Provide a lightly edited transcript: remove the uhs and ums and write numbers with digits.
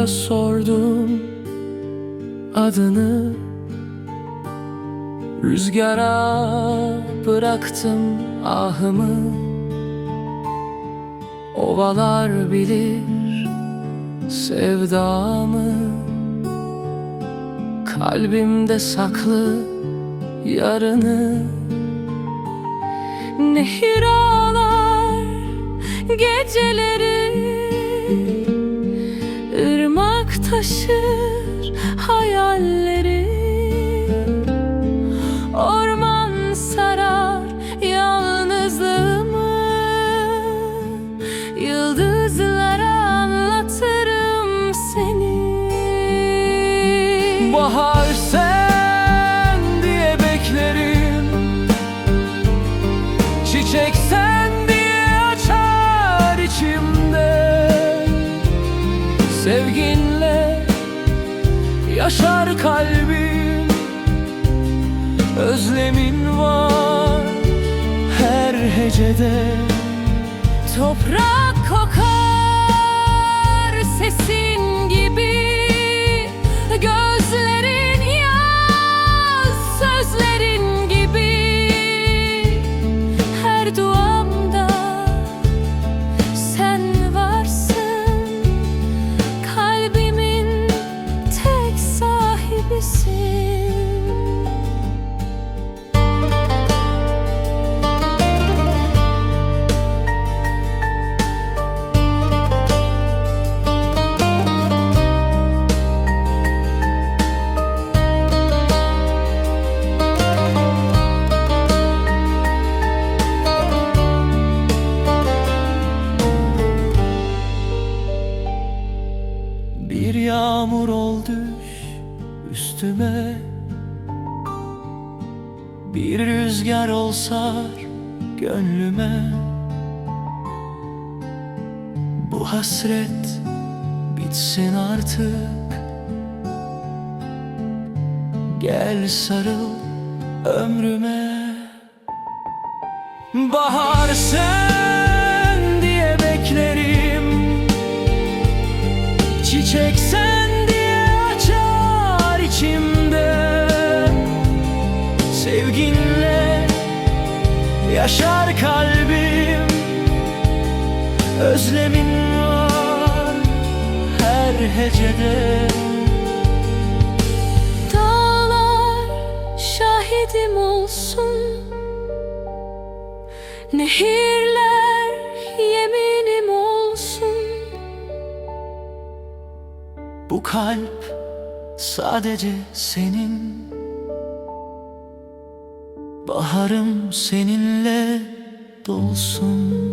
sordum adını, rüzgara bıraktım ahımı. Ovalar bilir sevdamı, kalbimde saklı yarını. Nehir ağlar geceleri, ırmak taşır hayalleri. Orman sarar yalnızlığımı, yıldızlara anlatırım seni. Bahar sen diye beklerim, çiçek sen diye açar içimde. Sevginle yaşar kalbim, özlemin var her hecede. Toprak kokar sesin gibi, gözlerin yaz sözlerin gibi. Her duamda sen varsın, kalbimin tek sahibisin. Bir yağmur ol düş üstüme, bir rüzgar ol sar gönlüme. Bu hasret bitsin artık, gel sarıl ömrüme. Bahar sen diye beklerim, çiçek sen diye açar içimde. Sevginle yaşar kalbim, özlemin var her hecede. Dağlar şahidim olsun, nehirler yeminim olsun. Bu kalp sadece senin, baharım seninle dolsun.